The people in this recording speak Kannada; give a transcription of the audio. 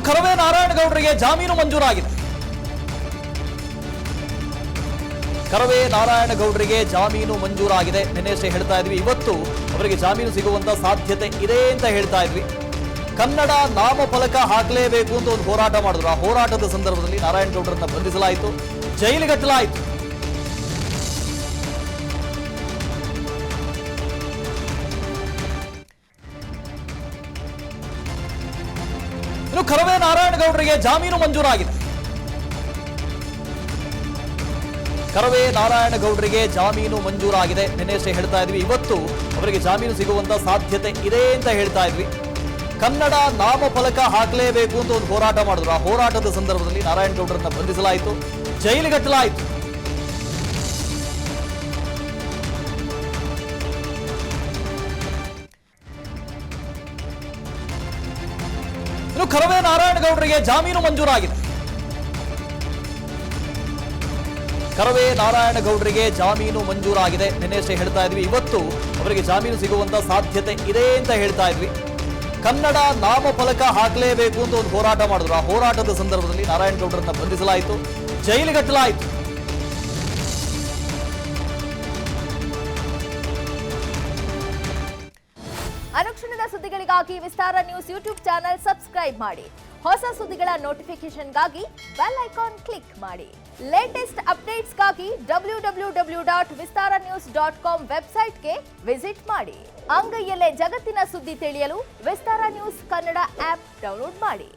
ಕರವೇ ನಾರಾಯಣಗೌಡರಿಗೆ ಜಾಮೀನು ಮಂಜೂರಾಗಿದೆ. ಕರವೇ ನಾರಾಯಣಗೌಡರಿಗೆ ಜಾಮೀನು ಮಂಜೂರಾಗಿದೆ. ನಿನ್ನೆಷ್ಟೇ ಹೇಳ್ತಾ ಇದ್ವಿ, ಇವತ್ತು ಅವರಿಗೆ ಜಾಮೀನು ಸಿಗುವಂತ ಸಾಧ್ಯತೆ ಇದೆ ಅಂತ ಹೇಳ್ತಾ ಇದ್ವಿ. ಕನ್ನಡ ನಾಮಫಲಕ ಹಾಕಲೇಬೇಕು ಅಂತ ಒಂದು ಹೋರಾಟ ಮಾಡಿದ್ರು. ಆ ಹೋರಾಟದ ಸಂದರ್ಭದಲ್ಲಿ ನಾರಾಯಣಗೌಡರನ್ನ ಬಂಧಿಸಲಾಯಿತು, ಜೈಲಿಗಟ್ಟಲಾಯಿತು. ಕರವೇ ನಾರಾಯಣಗೌಡರಿಗೆ ಜಾಮೀನು ಮಂಜೂರಾಗಿದೆ. ಕರವೇ ನಾರಾಯಣಗೌಡರಿಗೆ ಜಾಮೀನು ಮಂಜೂರಾಗಿದೆ. ನಿನ್ನೆಷ್ಟೇ ಹೇಳ್ತಾ ಇದ್ವಿ, ಇವತ್ತು ಅವರಿಗೆ ಜಾಮೀನು ಸಿಗುವಂತ ಸಾಧ್ಯತೆ ಇದೆ ಅಂತ ಹೇಳ್ತಾ ಇದ್ವಿ. ಕನ್ನಡ ನಾಮಫಲಕ ಹಾಕಲೇಬೇಕು ಅಂತ ಒಂದು ಹೋರಾಟ ಮಾಡಿದ್ರು. ಆ ಹೋರಾಟದ ಸಂದರ್ಭದಲ್ಲಿ ನಾರಾಯಣಗೌಡರನ್ನ ಬಂಧಿಸಲಾಯಿತು, ಜೈಲಿಗಟ್ಟಲಾಯಿತು. ಕರವೇ ನಾರಾಯಣಗೌಡರಿಗೆ ಜಾಮೀನು ಮಂಜೂರಾಗಿದೆ. ಕರವೇ ನಾರಾಯಣಗೌಡರಿಗೆ ಜಾಮೀನು ಮಂಜೂರಾಗಿದೆ. ನಿನ್ನೆಷ್ಟೇ ಹೇಳ್ತಾ ಇದ್ವಿ, ಇವತ್ತು ಅವರಿಗೆ ಜಾಮೀನು ಸಿಗುವಂತ ಸಾಧ್ಯತೆ ಇದೆ ಅಂತ ಹೇಳ್ತಾ ಇದ್ವಿ. ಕನ್ನಡ ನಾಮಫಲಕ ಹಾಕಲೇಬೇಕು ಅಂತ ಒಂದು ಹೋರಾಟ ಮಾಡಿದ್ರು. ಆ ಹೋರಾಟದ ಸಂದರ್ಭದಲ್ಲಿ ನಾರಾಯಣಗೌಡರನ್ನ ಬಂಧಿಸಲಾಯಿತು, ಜೈಲಿಗಟ್ಟಲಾಯಿತು. ಅನುಕ್ಷಣದ ಸುದ್ದಿಗಳಿಗಾಗಿ ವಿಸ್ತಾರ ನ್ಯೂಸ್ ಯೂಟ್ಯೂಬ್ ಚಾನೆಲ್ ಸಬ್ಸ್ಕ್ರೈಬ್ ಮಾಡಿ. ಹೊಸ ಸುದ್ದಿಗಳ ನೋಟಿಫಿಕೇಶನ್ಗಾಗಿ ಬೆಲ್ ಐಕಾನ್ ಕ್ಲಿಕ್ ಮಾಡಿ. ಲೇಟೆಸ್ಟ್ ಅಪ್ಡೇಟ್ಸ್ಗಾಗಿ www.vistaranews.com ವೆಬ್ಸೈಟ್ಗೆ ವಿಸಿಟ್ ಮಾಡಿ. ಅಂಗೈಯಲ್ಲೇ ಜಗತ್ತಿನ ಸುದ್ದಿ ತಿಳಿಯಲು ವಿಸ್ತಾರ ನ್ಯೂಸ್ ಕನ್ನಡ ಆಪ್ ಡೌನ್ಲೋಡ್ ಮಾಡಿ.